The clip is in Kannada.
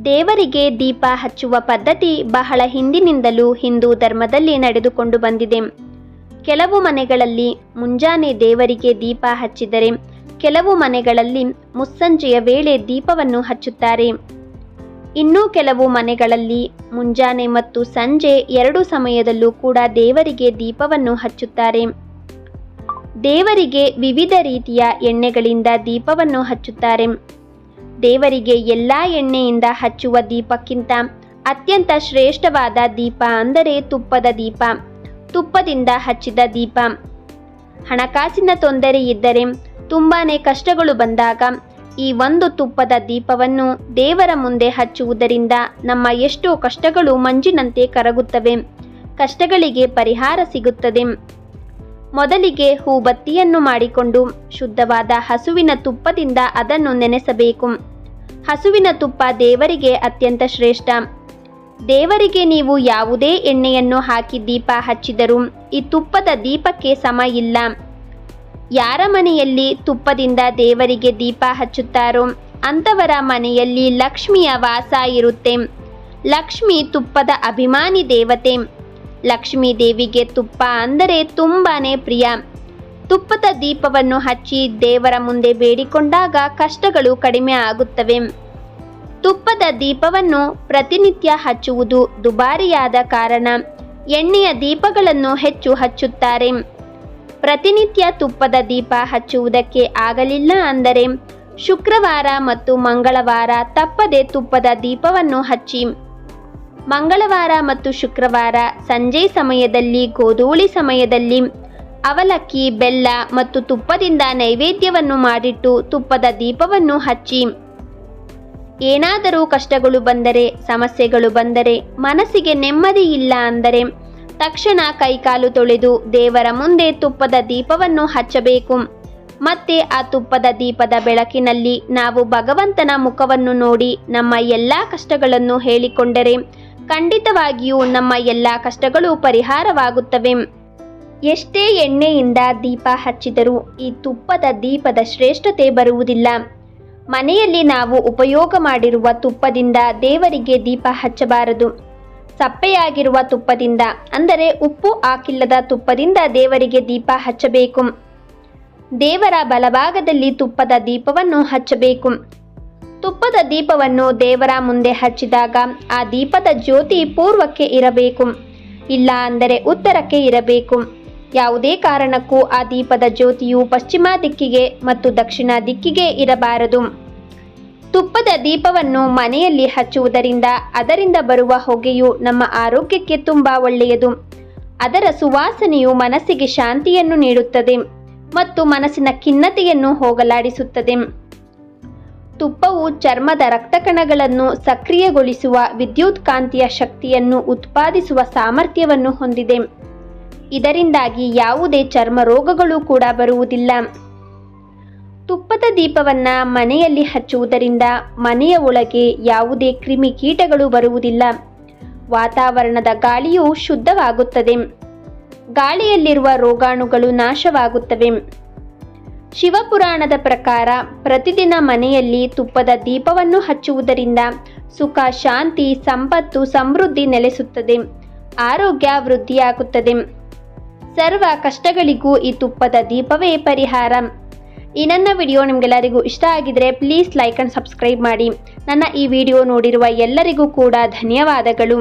ದೇವರಿಗೆ ದೀಪ ಹಚ್ಚುವ ಪದ್ಧತಿ ಬಹಳ ಹಿಂದಿನಿಂದಲೂ ಹಿಂದೂ ಧರ್ಮದಲ್ಲಿ ನಡೆದುಕೊಂಡು ಬಂದಿದೆ. ಕೆಲವು ಮನೆಗಳಲ್ಲಿ ಮುಂಜಾನೆ ದೇವರಿಗೆ ದೀಪ ಹಚ್ಚಿದರೆ ಕೆಲವು ಮನೆಗಳಲ್ಲಿ ಮುಸ್ಸಂಜೆಯ ವೇಳೆ ದೀಪವನ್ನು ಹಚ್ಚುತ್ತಾರೆ. ಇನ್ನೂ ಕೆಲವು ಮನೆಗಳಲ್ಲಿ ಮುಂಜಾನೆ ಮತ್ತು ಸಂಜೆ ಎರಡೂ ಸಮಯದಲ್ಲೂ ಕೂಡ ದೇವರಿಗೆ ದೀಪವನ್ನು ಹಚ್ಚುತ್ತಾರೆ. ದೇವರಿಗೆ ವಿವಿಧ ರೀತಿಯ ಎಣ್ಣೆಗಳಿಂದ ದೀಪವನ್ನು ಹಚ್ಚುತ್ತಾರೆ. ದೇವರಿಗೆ ಎಲ್ಲ ಎಣ್ಣೆಯಿಂದ ಹಚ್ಚುವ ದೀಪಕ್ಕಿಂತ ಅತ್ಯಂತ ಶ್ರೇಷ್ಠವಾದ ದೀಪ ಅಂದರೆ ತುಪ್ಪದ ದೀಪ, ತುಪ್ಪದಿಂದ ಹಚ್ಚಿದ ದೀಪ. ಹಣಕಾಸಿನ ತೊಂದರೆ ಇದ್ದರೆ, ತುಂಬಾನೇ ಕಷ್ಟಗಳು ಬಂದಾಗ ಈ ಒಂದು ತುಪ್ಪದ ದೀಪವನ್ನು ದೇವರ ಮುಂದೆ ಹಚ್ಚುವುದರಿಂದ ನಮ್ಮ ಎಷ್ಟೋ ಕಷ್ಟಗಳು ಮಂಜಿನಂತೆ ಕರಗುತ್ತವೆ, ಕಷ್ಟಗಳಿಗೆ ಪರಿಹಾರ ಸಿಗುತ್ತದೆ. ಮೊದಲಿಗೆ ಹೂಬತ್ತಿಯನ್ನು ಮಾಡಿಕೊಂಡು ಶುದ್ಧವಾದ ಹಸುವಿನ ತುಪ್ಪದಿಂದ ಅದನ್ನು ನೆನೆಸಬೇಕು. ಹಸುವಿನ ತುಪ್ಪ ದೇವರಿಗೆ ಅತ್ಯಂತ ಶ್ರೇಷ್ಠ. ದೇವರಿಗೆ ನೀವು ಯಾವುದೇ ಎಣ್ಣೆಯನ್ನು ಹಾಕಿ ದೀಪ ಹಚ್ಚಿದರೂ ಈ ತುಪ್ಪದ ದೀಪಕ್ಕೆ ಸಮ ಇಲ್ಲ. ಯಾರ ಮನೆಯಲ್ಲಿ ತುಪ್ಪದಿಂದ ದೇವರಿಗೆ ದೀಪ ಹಚ್ಚುತ್ತಾರೋ ಅಂಥವರ ಮನೆಯಲ್ಲಿ ಲಕ್ಷ್ಮಿಯ ವಾಸ ಇರುತ್ತೆ. ಲಕ್ಷ್ಮಿ ತುಪ್ಪದ ಅಭಿಮಾನಿ ದೇವತೆ. ಲಕ್ಷ್ಮೀ ದೇವಿಗೆ ತುಪ್ಪ ಅಂದರೆ ತುಂಬಾನೇ ಪ್ರಿಯ. ತುಪ್ಪದ ದೀಪವನ್ನು ಹಚ್ಚಿ ದೇವರ ಮುಂದೆ ಬೇಡಿಕೊಂಡಾಗ ಕಷ್ಟಗಳು ಕಡಿಮೆ ಆಗುತ್ತವೆ. ತುಪ್ಪದ ದೀಪವನ್ನು ಪ್ರತಿನಿತ್ಯ ಹಚ್ಚುವುದು ದುಬಾರಿಯಾದ ಕಾರಣ ಎಣ್ಣೆಯ ದೀಪಗಳನ್ನು ಹೆಚ್ಚು ಹಚ್ಚುತ್ತಾರೆ. ಪ್ರತಿನಿತ್ಯ ತುಪ್ಪದ ದೀಪ ಹಚ್ಚುವುದಕ್ಕೆ ಆಗಲಿಲ್ಲ ಅಂದರೆ ಶುಕ್ರವಾರ ಮತ್ತು ಮಂಗಳವಾರ ತಪ್ಪದೆ ತುಪ್ಪದ ದೀಪವನ್ನು ಹಚ್ಚಿ. ಮಂಗಳವಾರ ಮತ್ತು ಶುಕ್ರವಾರ ಸಂಜೆ ಸಮಯದಲ್ಲಿ, ಗೋಧೂಳಿ ಸಮಯದಲ್ಲಿ ಅವಲಕ್ಕಿ, ಬೆಲ್ಲ ಮತ್ತು ತುಪ್ಪದಿಂದ ನೈವೇದ್ಯವನ್ನು ಮಾಡಿಟ್ಟು ತುಪ್ಪದ ದೀಪವನ್ನು ಹಚ್ಚಿ. ಏನಾದರೂ ಕಷ್ಟಗಳು ಬಂದರೆ, ಸಮಸ್ಯೆಗಳು ಬಂದರೆ, ಮನಸ್ಸಿಗೆ ನೆಮ್ಮದಿ ಇಲ್ಲ ಅಂದರೆ ತಕ್ಷಣ ಕೈಕಾಲು ತೊಳೆದು ದೇವರ ಮುಂದೆ ತುಪ್ಪದ ದೀಪವನ್ನು ಹಚ್ಚಬೇಕು. ಮತ್ತೆ ಆ ತುಪ್ಪದ ದೀಪದ ಬೆಳಕಿನಲ್ಲಿ ನಾವು ಭಗವಂತನ ಮುಖವನ್ನು ನೋಡಿ ನಮ್ಮ ಎಲ್ಲ ಕಷ್ಟಗಳನ್ನು ಹೇಳಿಕೊಂಡರೆ ಖಂಡಿತವಾಗಿಯೂ ನಮ್ಮ ಎಲ್ಲ ಕಷ್ಟಗಳು ಪರಿಹಾರವಾಗುತ್ತವೆ. ಎಷ್ಟೇ ಎಣ್ಣೆಯಿಂದ ದೀಪ ಹಚ್ಚಿದರೂ ಈ ತುಪ್ಪದ ದೀಪದ ಶ್ರೇಷ್ಠತೆ ಬರುವುದಿಲ್ಲ. ಮನೆಯಲ್ಲಿ ನಾವು ಉಪಯೋಗ ಮಾಡಿರುವ ತುಪ್ಪದಿಂದ ದೇವರಿಗೆ ದೀಪ ಹಚ್ಚಬಾರದು. ಸಪ್ಪೆಯಾಗಿರುವ ತುಪ್ಪದಿಂದ ಅಂದರೆ ಉಪ್ಪು ಹಾಕಿಲ್ಲದ ತುಪ್ಪದಿಂದ ದೇವರಿಗೆ ದೀಪ ಹಚ್ಚಬೇಕು. ದೇವರ ಬಲಭಾಗದಲ್ಲಿ ತುಪ್ಪದ ದೀಪವನ್ನು ಹಚ್ಚಬೇಕು. ತುಪ್ಪದ ದೀಪವನ್ನು ದೇವರ ಮುಂದೆ ಹಚ್ಚಿದಾಗ ಆ ದೀಪದ ಜ್ಯೋತಿ ಪೂರ್ವಕ್ಕೆ ಇರಬೇಕು, ಇಲ್ಲ ಅಂದರೆ ಉತ್ತರಕ್ಕೆ ಇರಬೇಕು. ಯಾವುದೇ ಕಾರಣಕ್ಕೂ ಆ ದೀಪದ ಜ್ಯೋತಿಯು ಪಶ್ಚಿಮ ದಿಕ್ಕಿಗೆ ಮತ್ತು ದಕ್ಷಿಣ ದಿಕ್ಕಿಗೆ ಇರಬಾರದು. ತುಪ್ಪದ ದೀಪವನ್ನು ಮನೆಯಲ್ಲಿ ಹಚ್ಚುವುದರಿಂದ ಅದರಿಂದ ಬರುವ ಹೊಗೆಯು ನಮ್ಮ ಆರೋಗ್ಯಕ್ಕೆ ತುಂಬ ಒಳ್ಳೆಯದು. ಅದರ ಸುವಾಸನೆಯು ಮನಸ್ಸಿಗೆ ಶಾಂತಿಯನ್ನು ನೀಡುತ್ತದೆ ಮತ್ತು ಮನಸ್ಸಿನ ಖಿನ್ನತೆಯನ್ನು ಹೋಗಲಾಡಿಸುತ್ತದೆ. ತುಪ್ಪವು ಚರ್ಮದ ರಕ್ತಕಣಗಳನ್ನು ಸಕ್ರಿಯಗೊಳಿಸುವ ವಿದ್ಯುತ್ ಕಾಂತೀಯ ಶಕ್ತಿಯನ್ನು ಉತ್ಪಾದಿಸುವ ಸಾಮರ್ಥ್ಯವನ್ನು ಹೊಂದಿದೆ. ಇದರಿಂದಾಗಿ ಯಾವುದೇ ಚರ್ಮ ರೋಗಗಳು ಕೂಡ ಬರುವುದಿಲ್ಲ. ತುಪ್ಪದ ದೀಪವನ್ನ ಮನೆಯಲ್ಲಿ ಹಚ್ಚುವುದರಿಂದ ಮನೆಯ ಒಳಗೆ ಯಾವುದೇ ಕ್ರಿಮಿಕೀಟಗಳು ಬರುವುದಿಲ್ಲ. ವಾತಾವರಣದ ಗಾಳಿಯು ಶುದ್ಧವಾಗುತ್ತದೆ. ಗಾಳಿಯಲ್ಲಿರುವ ರೋಗಾಣುಗಳು ನಾಶವಾಗುತ್ತವೆ. ಶಿವಪುರಾಣದ ಪ್ರಕಾರ ಪ್ರತಿದಿನ ಮನೆಯಲ್ಲಿ ತುಪ್ಪದ ದೀಪವನ್ನು ಹಚ್ಚುವುದರಿಂದ ಸುಖ, ಶಾಂತಿ, ಸಂಪತ್ತು, ಸಮೃದ್ಧಿ ನೆಲೆಸುತ್ತದೆ. ಆರೋಗ್ಯ ವೃದ್ಧಿಯಾಗುತ್ತದೆ. ಸರ್ವ ಕಷ್ಟಗಳಿಗೂ ಈ ತುಪ್ಪದ ದೀಪವೇ ಪರಿಹಾರ. ಈ ನನ್ನ ವಿಡಿಯೋ ನಿಮಗೆಲ್ಲರಿಗೂ ಇಷ್ಟ ಆಗಿದ್ರೆ ಪ್ಲೀಸ್ ಲೈಕ್ ಅಂಡ್ ಸಬ್ಸ್ಕ್ರೈಬ್ ಮಾಡಿ. ನನ್ನ ಈ ವಿಡಿಯೋ ನೋಡಿರುವ ಎಲ್ಲರಿಗೂ ಕೂಡ ಧನ್ಯವಾದಗಳು.